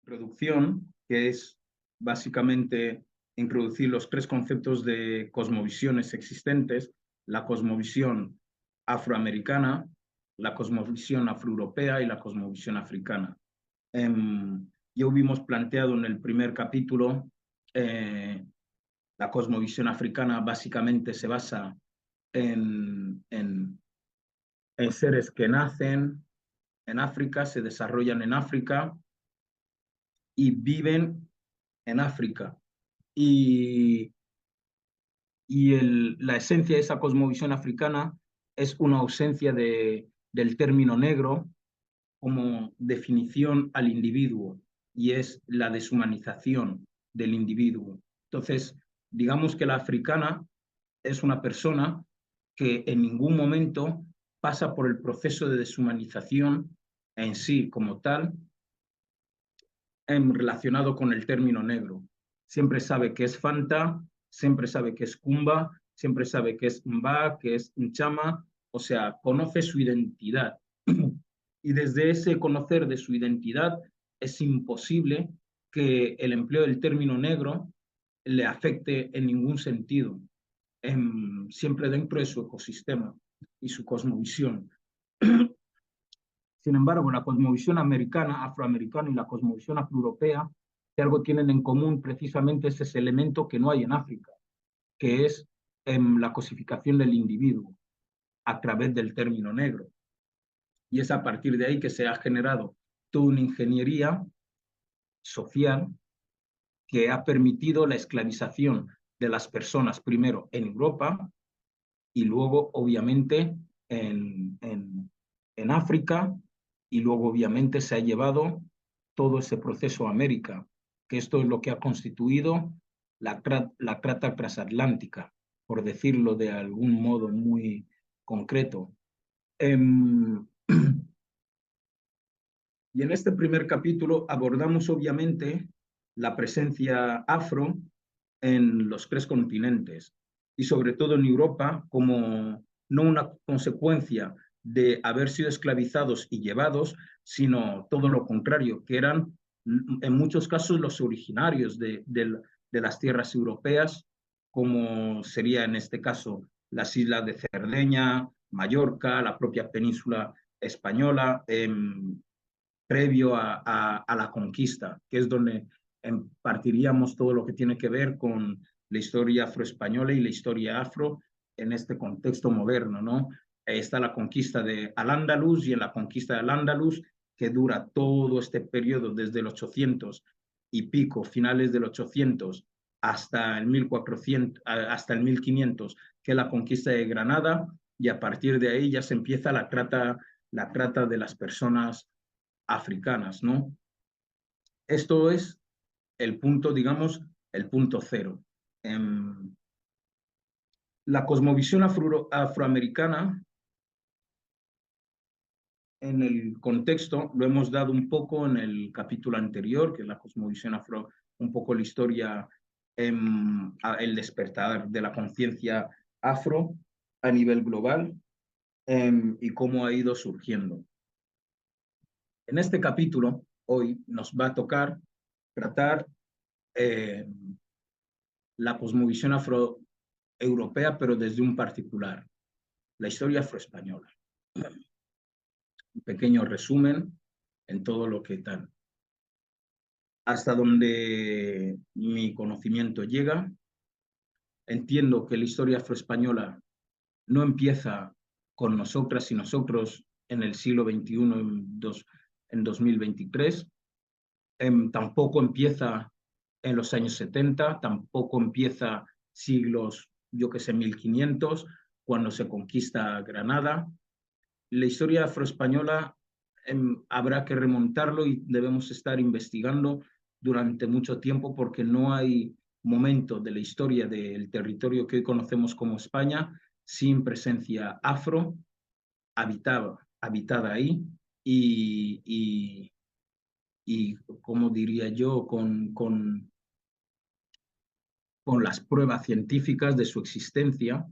introducción, que es básicamente introducir los tres conceptos de cosmovisiones existentes: la cosmovisión afroamericana, la cosmovisión afroeuropea y la cosmovisión africana. Ya hubimos planteado en el primer capítulo, la cosmovisión africana básicamente se basa en seres que nacen en África, se desarrollan en África y viven en África. Y la esencia de esa cosmovisión africana es una ausencia del término negro como definición al individuo, y es la deshumanización del individuo. Entonces, digamos que la africana es una persona que en ningún momento pasa por el proceso de deshumanización en sí como tal, relacionado con el término negro. Siempre sabe que es Fanta, siempre sabe que es Kumba, siempre sabe que es Mba, que es Nchama, o sea, conoce su identidad. Y desde ese conocer de su identidad es imposible que el empleo del término negro le afecte en ningún sentido, siempre dentro de su ecosistema y su cosmovisión. Sin embargo, la cosmovisión americana, afroamericana y la cosmovisión afroeuropea, que algo tienen en común precisamente es ese elemento que no hay en África, que es la cosificación del individuo a través del término negro. Y es a partir de ahí que se ha generado toda una ingeniería social que ha permitido la esclavización de las personas, primero en Europa y luego, obviamente, en África, y luego, obviamente, se ha llevado todo ese proceso a América, que esto es lo que ha constituido la trata transatlántica, por decirlo de algún modo muy concreto. Y en este primer capítulo abordamos, obviamente, la presencia afro en los tres continentes y sobre todo en Europa, como no una consecuencia de haber sido esclavizados y llevados, sino todo lo contrario, que eran en muchos casos los originarios de las tierras europeas, como sería en este caso las islas de Cerdeña, Mallorca, la propia península española, previo a la conquista, que es donde partiríamos todo lo que tiene que ver con la historia afroespañola y la historia afro en este contexto moderno, ¿no? Está la conquista de Al-Ándalus, y en la conquista de Al-Ándalus, que dura todo este periodo desde el 800 y pico, finales del 800, hasta el 1400, hasta el 1500, que es la conquista de Granada, y a partir de ahí ya se empieza la trata de las personas africanas, ¿no? Esto es el punto, digamos, el punto cero. La cosmovisión afroamericana, en el contexto, lo hemos dado un poco en el capítulo anterior, que es la cosmovisión afro, un poco la historia, el despertar de la conciencia afro a nivel global, y cómo ha ido surgiendo. En este capítulo, hoy nos va a tocar tratar la cosmovisión afroeuropea, pero desde un particular, la historia afroespañola. Un pequeño resumen en todo lo que tal. Hasta donde mi conocimiento llega, entiendo que la historia afroespañola no empieza con nosotras y nosotros en el siglo XXI, en 2023, tampoco empieza en los años 70, tampoco empieza siglos, yo que sé, 1500, cuando se conquista Granada. La historia afroespañola habrá que remontarlo y debemos estar investigando durante mucho tiempo, porque no hay momento de la historia del territorio que hoy conocemos como España sin presencia afro habitada ahí, y como diría yo, con las pruebas científicas de su existencia,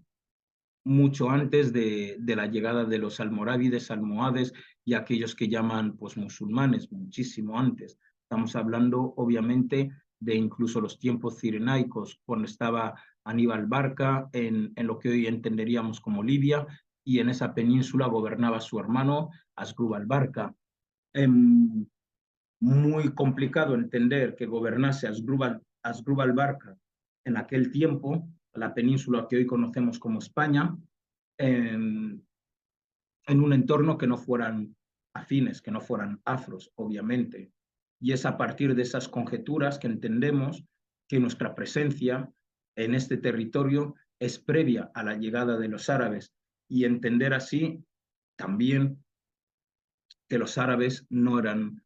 mucho antes de la llegada de los almorávides, almohades y aquellos que llaman pues musulmanes, muchísimo antes. Estamos hablando, obviamente, de incluso los tiempos cirenaicos, cuando estaba Aníbal Barca en lo que hoy entenderíamos como Libia, y en esa península gobernaba su hermano Asdrúbal Barca. Muy complicado entender que gobernase Asdrúbal Barca en aquel tiempo, la península que hoy conocemos como España, en un entorno que no fueran afines, que no fueran afros, obviamente. Y es a partir de esas conjeturas que entendemos que nuestra presencia en este territorio es previa a la llegada de los árabes, y entender así también que los árabes no eran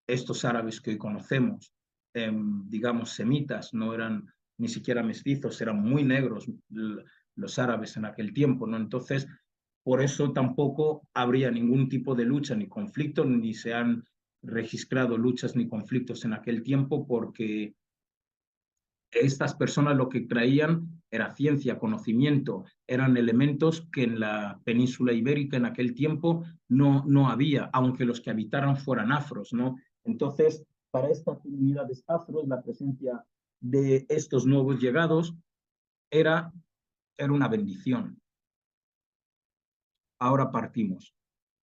estos árabes que hoy conocemos, digamos, semitas, no eran ni siquiera mestizos, eran muy negros los árabes en aquel tiempo, ¿no? Entonces, por eso tampoco habría ningún tipo de lucha ni conflicto, ni se han registrado luchas ni conflictos en aquel tiempo, porque estas personas lo que traían era ciencia, conocimiento, eran elementos que en la península ibérica en aquel tiempo no había, aunque los que habitaran fueran afros, ¿no? Entonces, para estas comunidades afros, la presencia de estos nuevos llegados era, era una bendición. Ahora partimos.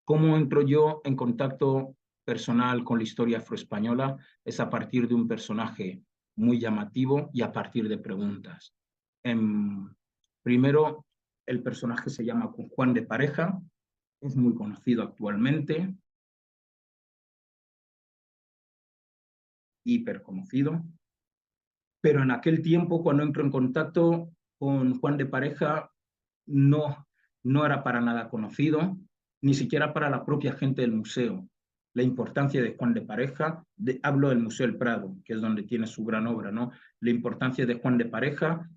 ¿Cómo entro yo en contacto personal con la historia afroespañola? Es a partir de un personaje muy llamativo y a partir de preguntas. Primero, el personaje se llama Juan de Pareja, es muy conocido actualmente, hiper conocido, pero en aquel tiempo, cuando entro en contacto con Juan de Pareja, no, no era para nada conocido, ni siquiera para la propia gente del museo. La importancia de Juan de Pareja, hablo del Museo del Prado, que es donde tiene su gran obra, ¿no? La importancia de Juan de Pareja,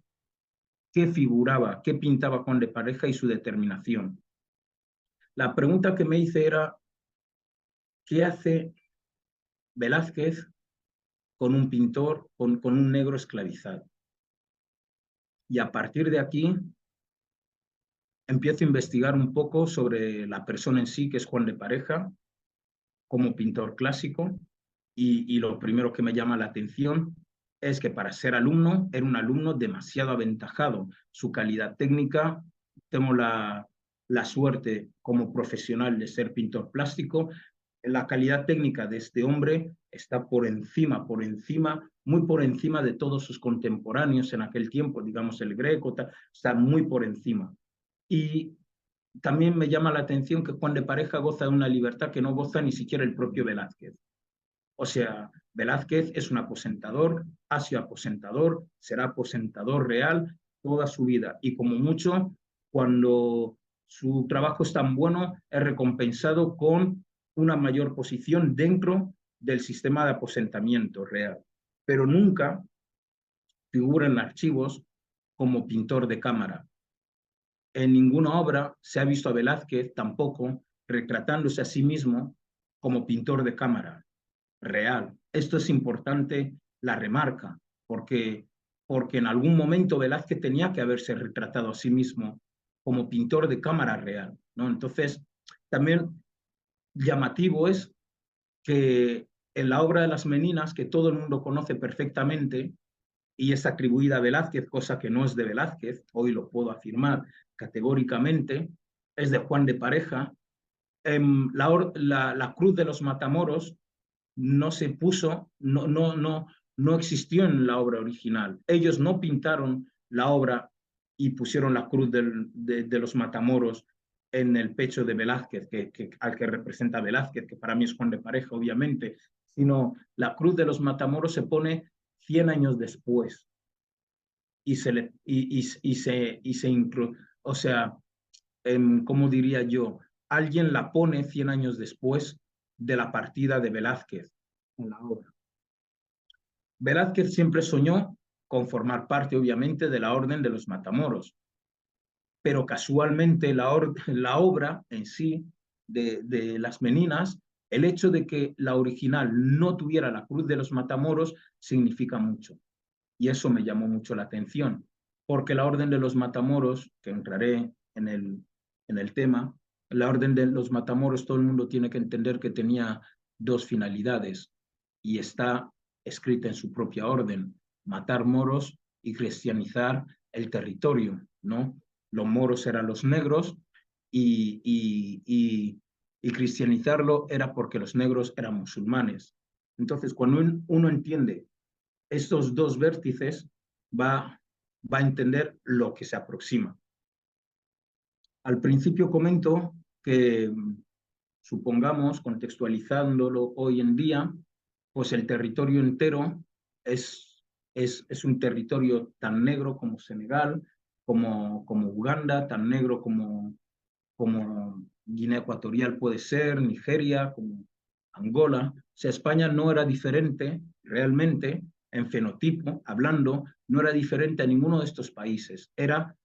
qué figuraba, qué pintaba Juan de Pareja y su determinación. La pregunta que me hice era, ¿qué hace Velázquez con un pintor, con un negro esclavizado? Y a partir de aquí empiezo a investigar un poco sobre la persona en sí, que es Juan de Pareja, como pintor clásico, y lo primero que me llama la atención es que para ser alumno era un alumno demasiado aventajado. Su calidad técnica, tengo la suerte como profesional de ser pintor plástico, la calidad técnica de este hombre está por encima, muy por encima de todos sus contemporáneos en aquel tiempo, digamos el Greco, está muy por encima. Y también me llama la atención que Juan de Pareja goza de una libertad que no goza ni siquiera el propio Velázquez. O sea, Velázquez es un aposentador, ha sido aposentador, será aposentador real toda su vida. Y como mucho, cuando su trabajo es tan bueno, es recompensado con una mayor posición dentro del sistema de aposentamiento real. Pero nunca figura en archivos como pintor de cámara. En ninguna obra se ha visto a Velázquez tampoco retratándose a sí mismo como pintor de cámara real. Esto es importante, la remarca, porque en algún momento Velázquez tenía que haberse retratado a sí mismo como pintor de cámara real, ¿no? Entonces, también llamativo es que en la obra de las Meninas, que todo el mundo conoce perfectamente, y es atribuida a Velázquez, cosa que no es de Velázquez, hoy lo puedo afirmar categóricamente, es de Juan de Pareja. La cruz de los Matamoros no se puso, no existió en la obra original. Ellos no pintaron la obra y pusieron la cruz de los Matamoros en el pecho de Velázquez, al que representa Velázquez, que para mí es Juan de Pareja, obviamente, sino la cruz de los Matamoros se pone 100 años después y se le, y se o sea, ¿cómo diría yo? Alguien la pone 100 años después de la partida de Velázquez en la obra. Velázquez siempre soñó con formar parte, obviamente, de la Orden de los Matamoros, pero casualmente la obra en sí de Las Meninas, el hecho de que la original no tuviera la Cruz de los Matamoros significa mucho. Y eso me llamó mucho la atención, porque la Orden de los Matamoros, que entraré en el tema, la Orden de los Matamoros, todo el mundo tiene que entender que tenía dos finalidades, y está escrita en su propia orden: matar moros y cristianizar el territorio, ¿no? Los moros eran los negros y cristianizarlo era porque los negros eran musulmanes. Entonces, cuando uno entiende estos dos vértices, va a entender lo que se aproxima. Al principio comento que, supongamos, contextualizándolo hoy en día, pues el territorio entero es un territorio tan negro como Senegal, como Uganda, tan negro como Guinea Ecuatorial puede ser, Nigeria, como Angola. O sea, España no era diferente realmente en fenotipo, hablando, no era diferente a ninguno de estos países. Era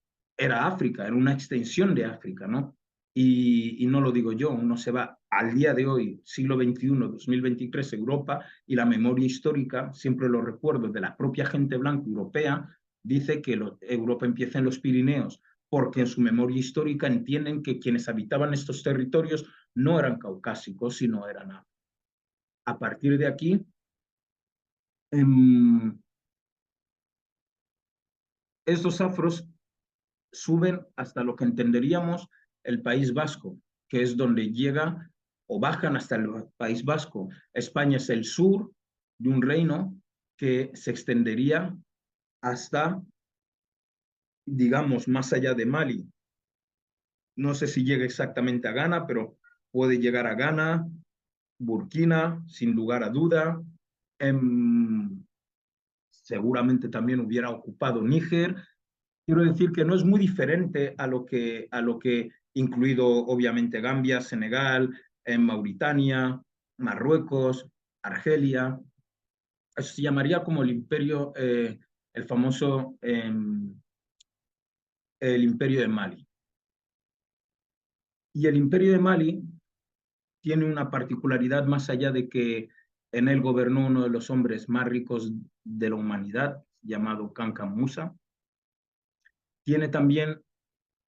África, era una extensión de África, ¿no? Y no lo digo yo, uno se va al día de hoy, siglo XXI, 2023, Europa, y la memoria histórica, siempre lo recuerdo, de la propia gente blanca europea, dice que Europa empieza en los Pirineos, porque en su memoria histórica entienden que quienes habitaban estos territorios no eran caucásicos, sino eran afros. A partir de aquí, estos afros suben hasta lo que entenderíamos el País Vasco, que es donde llega o bajan hasta el País Vasco. España es el sur de un reino que se extendería hasta, digamos, más allá de Mali. No sé si llega exactamente a Ghana, pero puede llegar a Ghana, Burkina, sin lugar a duda. Seguramente también hubiera ocupado Níger. Quiero decir que no es muy diferente a lo que incluido obviamente Gambia, Senegal, Mauritania, Marruecos, Argelia. Eso se llamaría como el imperio, el famoso el imperio de Mali. Y el imperio de Mali tiene una particularidad más allá de que en él gobernó uno de los hombres más ricos de la humanidad, llamado Kanka Musa. Tiene también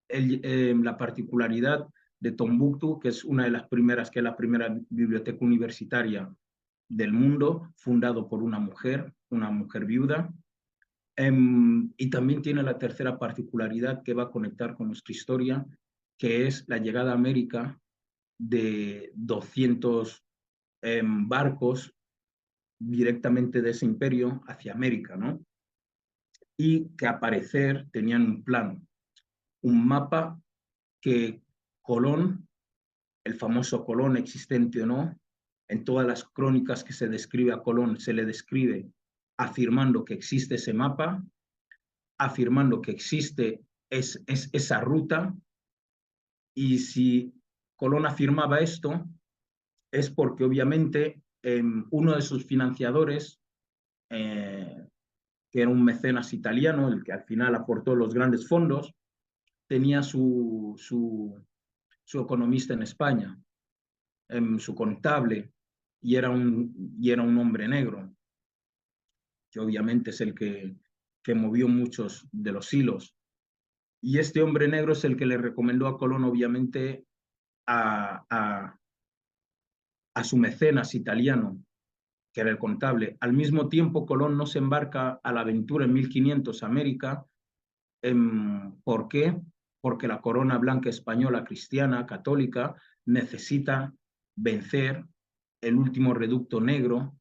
la particularidad de Tombuctú, que es una de las primeras, que es la primera biblioteca universitaria del mundo, fundado por una mujer viuda. Y también tiene la tercera particularidad que va a conectar con nuestra historia, que es la llegada a América de 200 barcos directamente de ese imperio hacia América, ¿no? Y que a parecer tenían un plan, un mapa que Colón, el famoso Colón, existente o no, en todas las crónicas que se describe a Colón, se le describe afirmando que existe ese mapa, afirmando que existe esa ruta, y si Colón afirmaba esto, es porque obviamente uno de sus financiadores, que era un mecenas italiano, el que al final aportó los grandes fondos, tenía su economista en España, su contable, y era un hombre negro, que obviamente es el que movió muchos de los hilos. Y este hombre negro es el que le recomendó a Colón, obviamente, a su mecenas italiano, que era el contable. Al mismo tiempo, Colón no se embarca a la aventura en 1500 a América. ¿Por qué? Porque la corona blanca española, cristiana, católica, necesita vencer el último reducto negro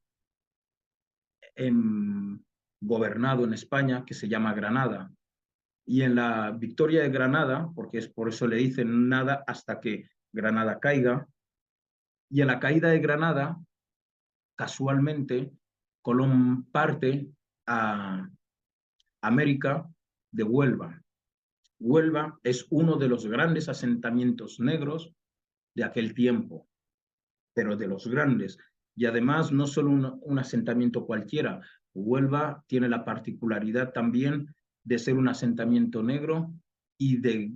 gobernado en España, que se llama Granada. Y en la victoria de Granada, porque es por eso le dicen nada hasta que Granada caiga, y en la caída de Granada, casualmente, Colón parte a América de Huelva. Huelva es uno de los grandes asentamientos negros de aquel tiempo, pero de los grandes. Y además, no solo un asentamiento cualquiera, Huelva tiene la particularidad también de ser un asentamiento negro y de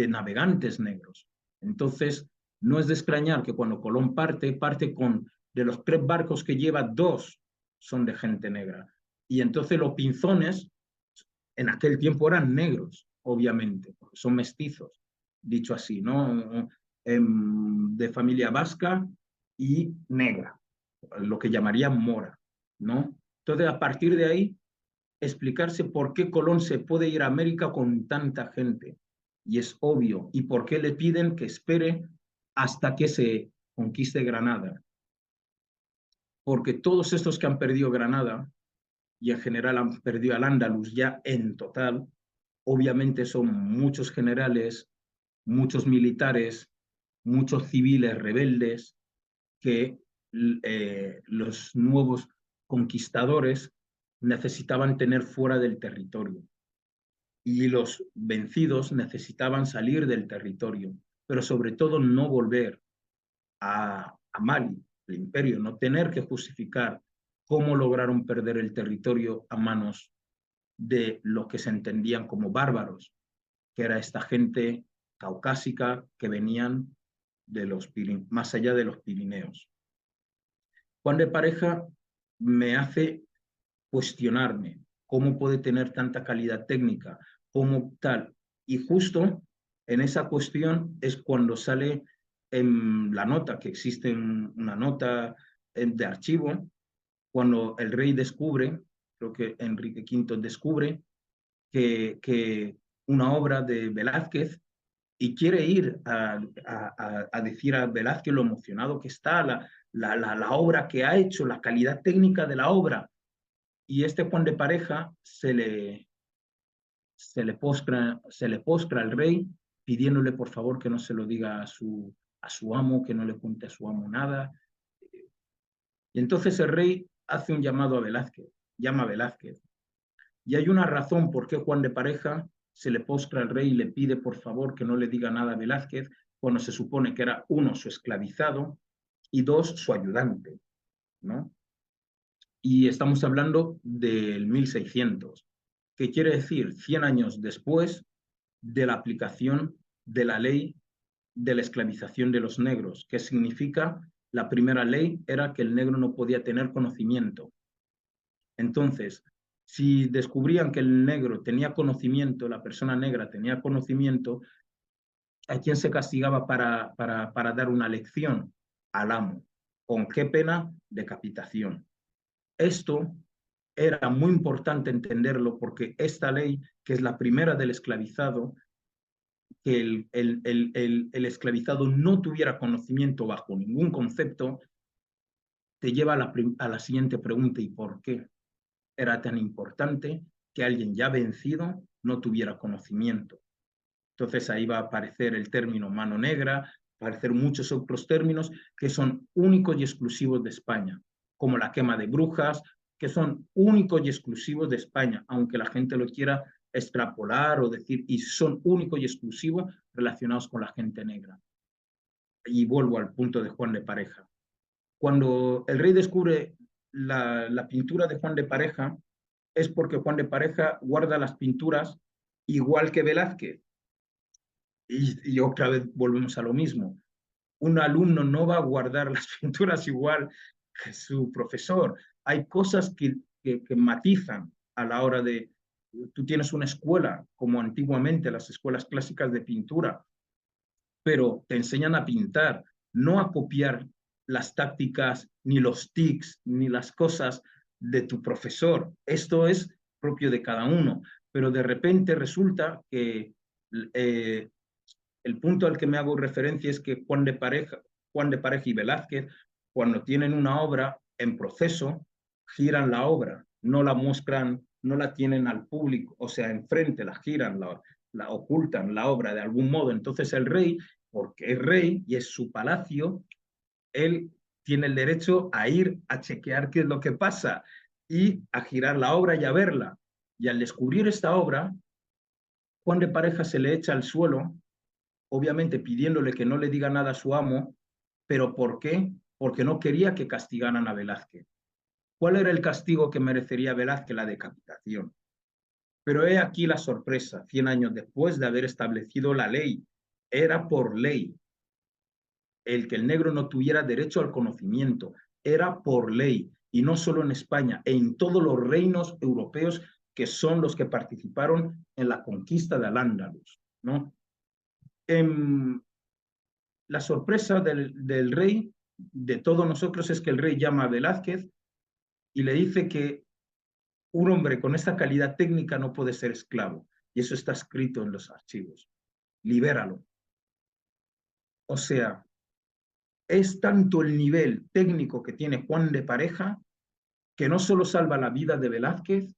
navegantes negros. Entonces, no es de extrañar que cuando Colón parte con, de los 3 barcos que lleva, 2 son de gente negra. Y entonces los pinzones en aquel tiempo eran negros, obviamente, porque son mestizos, dicho así, ¿no? De familia vasca y negra. lo que llamarían mora, ¿no? Entonces, a partir de ahí, explicarse por qué Colón se puede ir a América con tanta gente. Y es obvio. ¿Y por qué le piden que espere hasta que se conquiste Granada? Porque todos estos que han perdido Granada, y en general han perdido al Andalus ya en total, obviamente son muchos generales, muchos militares, muchos civiles rebeldes que los nuevos conquistadores necesitaban tener fuera del territorio y los vencidos necesitaban salir del territorio, pero sobre todo no volver a Mali, el imperio, no tener que justificar cómo lograron perder el territorio a manos de lo que se entendían como bárbaros, que era esta gente caucásica que venían de los más allá de los Pirineos. Juan de Pareja me hace cuestionarme cómo puede tener tanta calidad técnica, cómo tal. Y justo en esa cuestión es cuando sale en la nota, que existe una nota de archivo, cuando el rey descubre, creo que Enrique V descubre, que una obra de Velázquez y quiere ir a decir a Velázquez lo emocionado que está, la obra que ha hecho, la calidad técnica de la obra. Y este Juan de Pareja se le postra al rey pidiéndole por favor que no se lo diga a su amo, que no le cuente a su amo nada. Y entonces el rey hace un llamado a Velázquez, llama a Velázquez. Y hay una razón por qué Juan de Pareja se le postra al rey y le pide por favor que no le diga nada a Velázquez, cuando se supone que era uno, su esclavizado, y dos, su ayudante, ¿no? Y estamos hablando del 1600, que quiere decir 100 años después de la aplicación de la ley de la esclavización de los negros, que significa la primera ley era que el negro no podía tener conocimiento. Entonces, si descubrían que el negro tenía conocimiento, la persona negra tenía conocimiento, ¿a quién se castigaba para dar una lección? Al amo. ¿Con qué pena? Decapitación. Esto era muy importante entenderlo porque esta ley, que es la primera del esclavizado, que el esclavizado no tuviera conocimiento bajo ningún concepto, te lleva a la siguiente pregunta: ¿y por qué era tan importante que alguien ya vencido no tuviera conocimiento? Entonces ahí va a aparecer el término mano negra, aparecer muchos otros términos que son únicos y exclusivos de España, como la quema de brujas, que son únicos y exclusivos de España, aunque la gente lo quiera extrapolar o decir, y son únicos y exclusivos relacionados con la gente negra. Y vuelvo al punto de Juan de Pareja. Cuando el rey descubre la pintura de Juan de Pareja, es porque Juan de Pareja guarda las pinturas igual que Velázquez. Y otra vez volvemos a lo mismo. Un alumno no va a guardar las pinturas igual que su profesor. Hay cosas que matizan a la hora de... Tú tienes una escuela, como antiguamente las escuelas clásicas de pintura, pero te enseñan a pintar, no a copiar las tácticas, ni los tics, ni las cosas de tu profesor. Esto es propio de cada uno, pero de repente resulta que el punto al que me hago referencia es que Juan de Pareja y Velázquez, cuando tienen una obra en proceso, giran la obra, no la muestran, no la tienen al público, o sea, enfrente, la giran, la ocultan la obra de algún modo. Entonces el rey, porque es rey y es su palacio, él tiene el derecho a ir a chequear qué es lo que pasa y a girar la obra y a verla. Y al descubrir esta obra, Juan de Pareja se le echa al suelo, obviamente pidiéndole que no le diga nada a su amo, pero ¿por qué? Porque no quería que castigaran a Velázquez. ¿Cuál era el castigo que merecería Velázquez? La decapitación. Pero he aquí la sorpresa: 100 años después de haber establecido la ley, era por ley el que el negro no tuviera derecho al conocimiento, era por ley, y no solo en España, en todos los reinos europeos que son los que participaron en la conquista de Al-Ándalus, ¿no? La sorpresa del rey de todos nosotros es que el rey llama a Velázquez y le dice que un hombre con esta calidad técnica no puede ser esclavo. Y eso está escrito en los archivos. Libéralo. O sea, es tanto el nivel técnico que tiene Juan de Pareja que no solo salva la vida de Velázquez,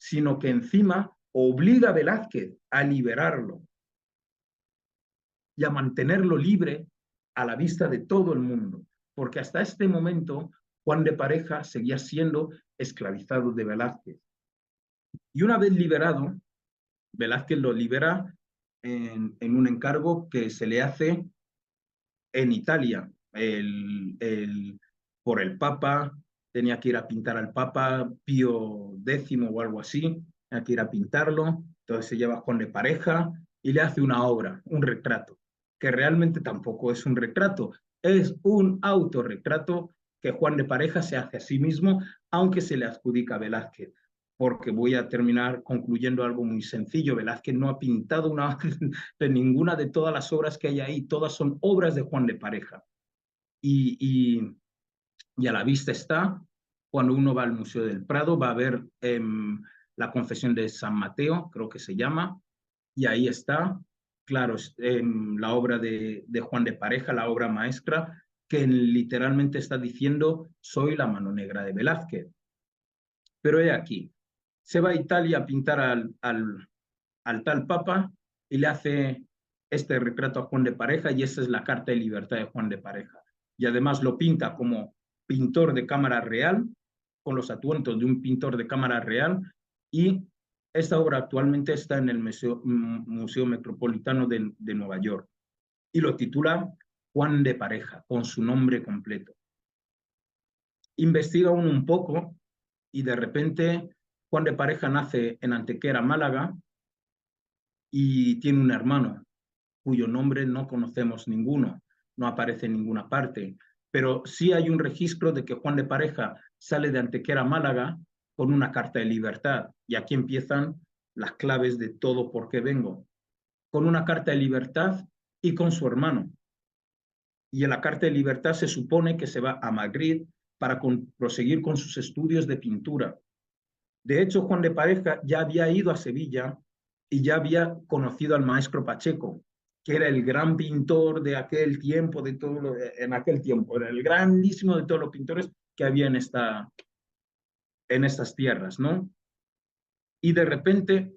sino que encima obliga a Velázquez a liberarlo y a mantenerlo libre a la vista de todo el mundo, porque hasta este momento Juan de Pareja seguía siendo esclavizado de Velázquez. Y una vez liberado, Velázquez lo libera en un encargo que se le hace en Italia, por el Papa. Tenía que ir a pintar al Papa Pío X o algo así, tenía que ir a pintarlo, entonces se lleva a Juan de Pareja y le hace una obra, un retrato, que realmente tampoco es un retrato, es un autorretrato que Juan de Pareja se hace a sí mismo, aunque se le adjudica a Velázquez, porque voy a terminar concluyendo algo muy sencillo. Velázquez no ha pintado una de ninguna de todas las obras que hay ahí, todas son obras de Juan de Pareja. Y, y, y a la vista está, cuando uno va al Museo del Prado, va a ver la Confesión de San Mateo, creo que se llama, y ahí está, claro, la obra de Juan de Pareja, la obra maestra, que literalmente está diciendo, soy la mano negra de Velázquez. Pero he aquí, se va a Italia a pintar al tal Papa y le hace este retrato a Juan de Pareja y esa es la Carta de Libertad de Juan de Pareja. Y además lo pinta como pintor de cámara real, con los atuendos de un pintor de cámara real y esta obra actualmente está en el Museo Metropolitano de Nueva York y lo titula Juan de Pareja, con su nombre completo. Investiga uno un poco y de repente Juan de Pareja nace en Antequera, Málaga, y tiene un hermano cuyo nombre no conocemos ninguno, no aparece en ninguna parte, pero sí hay un registro de que Juan de Pareja sale de Antequera, Málaga, con una carta de libertad, y aquí empiezan las claves de todo por qué vengo, con una carta de libertad y con su hermano. Y en la carta de libertad se supone que se va a Madrid para proseguir con sus estudios de pintura. De hecho, Juan de Pareja ya había ido a Sevilla y ya había conocido al maestro Pacheco, que era el gran pintor de aquel tiempo, en aquel tiempo, era el grandísimo de todos los pintores que había en estas tierras, ¿no? Y de repente,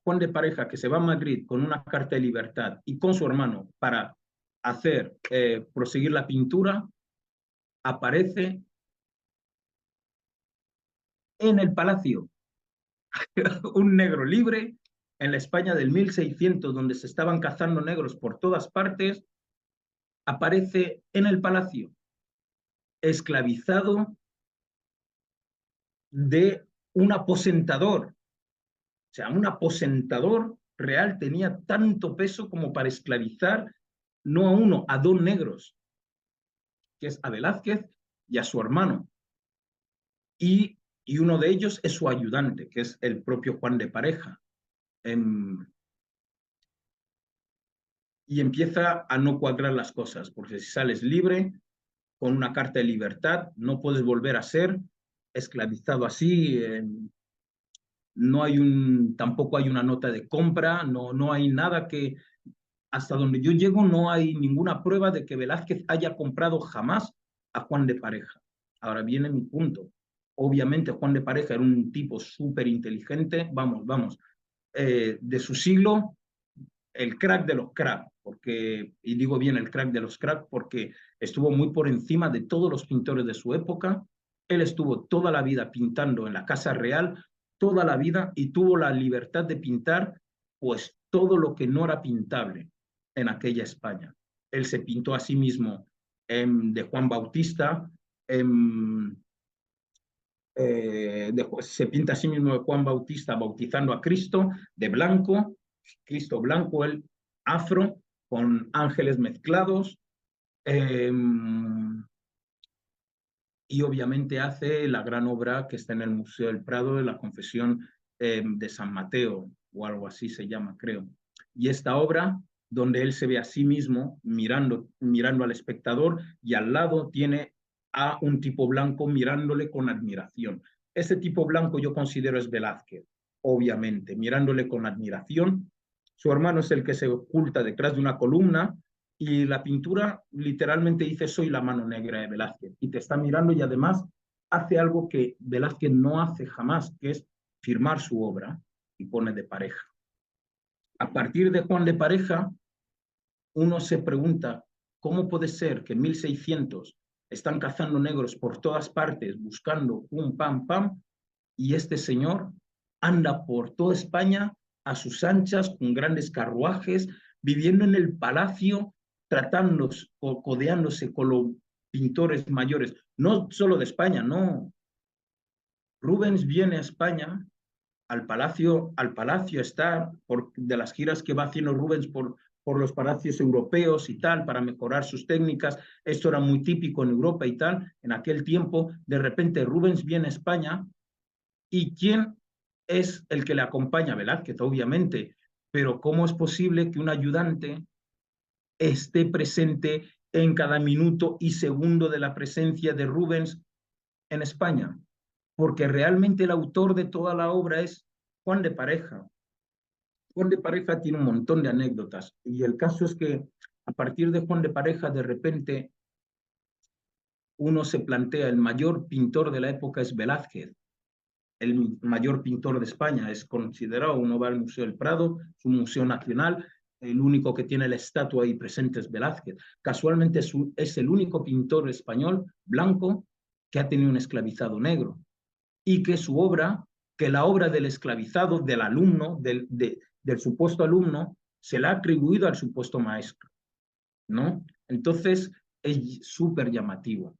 Juan de Pareja, que se va a Madrid con una carta de libertad y con su hermano para proseguir la pintura, aparece en el palacio un negro libre en la España del 1600, donde se estaban cazando negros por todas partes, aparece en el palacio, esclavizado de un aposentador. O sea, un aposentador real tenía tanto peso como para esclavizar no a uno, a dos negros, que es a Velázquez y a su hermano. Y uno de ellos es su ayudante, que es el propio Juan de Pareja. Y empieza a no cuadrar las cosas, porque si sales libre, con una carta de libertad, no puedes volver a ser esclavizado así, no hay tampoco hay una nota de compra, no hay nada que, hasta donde yo llego, no hay ninguna prueba de que Velázquez haya comprado jamás a Juan de Pareja. Ahora viene mi punto. Obviamente Juan de Pareja era un tipo súper inteligente, vamos, de su siglo, el crack de los cracks, porque, y digo bien el crack de los cracks, porque estuvo muy por encima de todos los pintores de su época. Él estuvo toda la vida pintando en la Casa Real, toda la vida, y tuvo la libertad de pintar pues todo lo que no era pintable en aquella España. Él se pintó a sí mismo de Juan Bautista, se pinta a sí mismo de Juan Bautista bautizando a Cristo de blanco, Cristo blanco, el afro, con ángeles mezclados, y obviamente hace la gran obra que está en el Museo del Prado de la Confesión de San Mateo, o algo así se llama, creo. Y esta obra donde él se ve a sí mismo mirando al espectador y al lado tiene a un tipo blanco mirándole con admiración. Ese tipo blanco yo considero es Velázquez, obviamente, mirándole con admiración. Su hermano es el que se oculta detrás de una columna y la pintura literalmente dice soy la mano negra de Velázquez y te está mirando y además hace algo que Velázquez no hace jamás, que es firmar su obra y pone de pareja. A partir de Juan de Pareja, uno se pregunta cómo puede ser que en 1600 están cazando negros por todas partes buscando un pam pam y este señor anda por toda España a sus anchas con grandes carruajes, viviendo en el palacio, tratando o codeándose con los pintores mayores, no solo de España, no. Rubens viene a España al palacio está de las giras que va haciendo Rubens por los palacios europeos y tal, para mejorar sus técnicas. Esto era muy típico en Europa y tal. En aquel tiempo, de repente, Rubens viene a España y ¿quién es el que le acompaña? Velázquez, obviamente. Pero ¿cómo es posible que un ayudante esté presente en cada minuto y segundo de la presencia de Rubens en España? Porque realmente el autor de toda la obra es Juan de Pareja. Juan de Pareja tiene un montón de anécdotas y el caso es que a partir de Juan de Pareja de repente uno se plantea el mayor pintor de la época es Velázquez, el mayor pintor de España, es considerado, uno va al Museo del Prado, es un museo nacional, el único que tiene la estatua ahí presente es Velázquez. Casualmente es el único pintor español blanco que ha tenido un esclavizado negro y que su obra, que la obra del esclavizado, del alumno, del supuesto alumno, se la ha atribuido al supuesto maestro, ¿no? Entonces es súper llamativo.